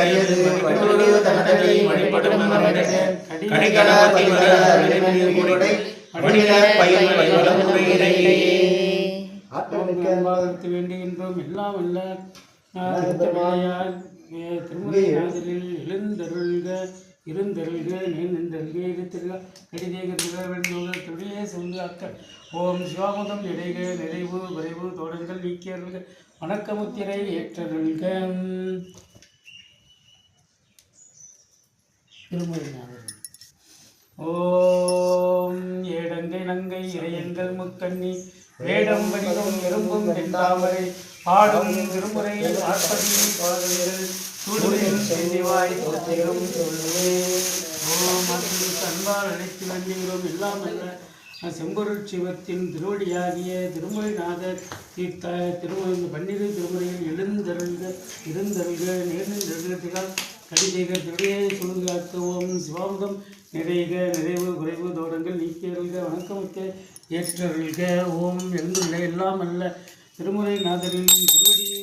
அரியது வடிவடு தனதடி வழிபடும் கடிகணபதி மரபை மணில பயிர் வளம் முறையிலேயே ஆற்றலுக்கு வேண்டுகின்றோம். எல்லாம் அல்ல திருமுறை நாதலில் எழுந்தருள்க இருந்தருள்க நேர்ந்தருள்க இருத்திருக கடிதேகருக வேண்டுடைய சொல்லு அக்க ஓம் சிவாமுதம் இடைக நிறைவு விரைவு தோடங்கள் நீக்கியருள்க வணக்கமுத்திரை ஏற்றருள்க. திருமுறை நாதல். ஓம் ஏடங்கை நங்கை இறையங்கள் முக்கண்ணி வேடம் வடிவம் எறும்பும் தென்தாமரை பாடும் திருமுறை ஆற்பதி பாடல்கள் சூடுவின் செல்லிவாய் போற்றியும் சொல்லுவே. ஓம் அன்பால் அழைத்து வேண்டுகிறோம். எல்லாம் அல்ல செம்பொருள் சிவத்தின் திருவடியாகிய திருமுறைநாதர் திருமுறை 12 திருமுறையில் எழுந்தருள்க இருந்தருள்க நேர்ந்தருள்கள் கடிதேகர் திருடைய சொல்லுங்காக்க ஓம் சிவாமுதம் நிறைக நிறைவு குறைவு தோடங்கள் நீக்கியருள்க வணக்கமுக்க ஏற்றருள்க. ஓம் எழுந்துள்ள எல்லாம் அல்ல திருமுறை நாதரின் திருவடியை